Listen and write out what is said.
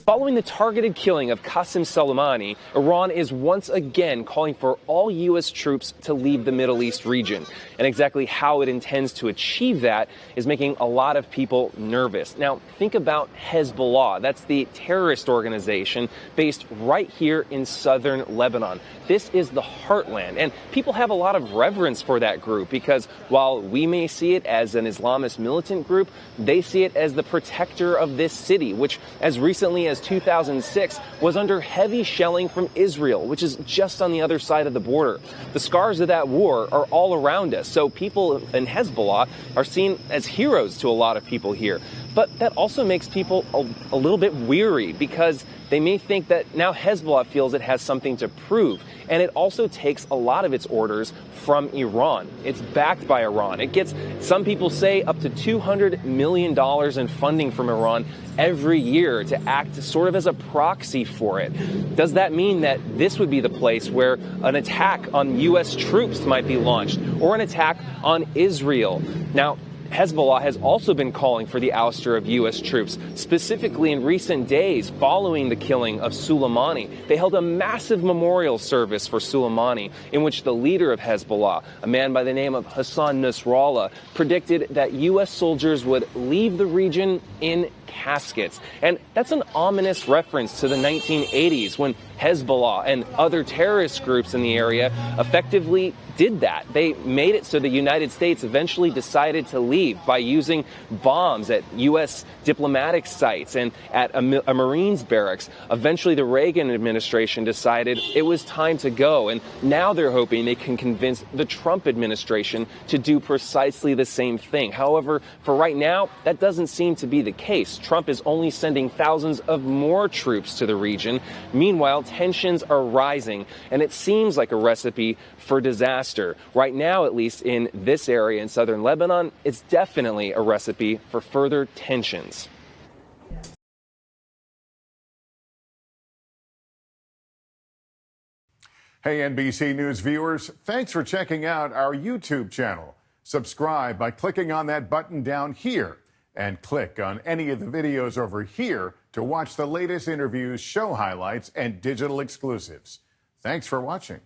Following the targeted killing of Qasem Soleimani, Iran is once again calling for all U.S. troops to leave the Middle East region. And exactly how it intends to achieve that is making a lot of people nervous. Now, think about Hezbollah. That's the terrorist organization based right here in southern Lebanon. This is the heartland, and people have a lot of reverence for that group because while we may see it as an Islamist militant group, they see it as the protector of this city, which as recently as 2006 was under heavy shelling from Israel, which is just on the other side of the border. The scars of that war are all around us, so people in Hezbollah are seen as heroes to a lot of people here. But that also makes people a little bit weary because they may think that now Hezbollah feels it has something to prove. And it also takes a lot of its orders from Iran. It's backed by Iran. It gets, some people say, up to $200 million in funding from Iran every year to act sort of as a proxy for it. Does that mean that this would be the place where an attack on U.S. troops might be launched or an attack on Israel? Now, Hezbollah has also been calling for the ouster of U.S. troops. Specifically in recent days, following the killing of Soleimani, they held a massive memorial service for Soleimani in which the leader of Hezbollah, a man by the name of Hassan Nasrallah, predicted that U.S. soldiers would leave the region in caskets. And that's an ominous reference to the 1980s when Hezbollah and other terrorist groups in the area effectively did that. They made it so the United States eventually decided to leave by using bombs at U.S. diplomatic sites and at a Marines barracks. Eventually, the Reagan administration decided it was time to go, and now they're hoping they can convince the Trump administration to do precisely the same thing. However, for right now, that doesn't seem to be the case. Trump is only sending thousands of more troops to the region. Meanwhile, tensions are rising, and it seems like a recipe for disaster. Right now, at least in this area in southern Lebanon, it's definitely a recipe for further tensions. Hey, NBC News viewers, thanks for checking out our YouTube channel. Subscribe by clicking on that button down here and click on any of the videos over here to watch the latest interviews, show highlights, and digital exclusives. Thanks for watching.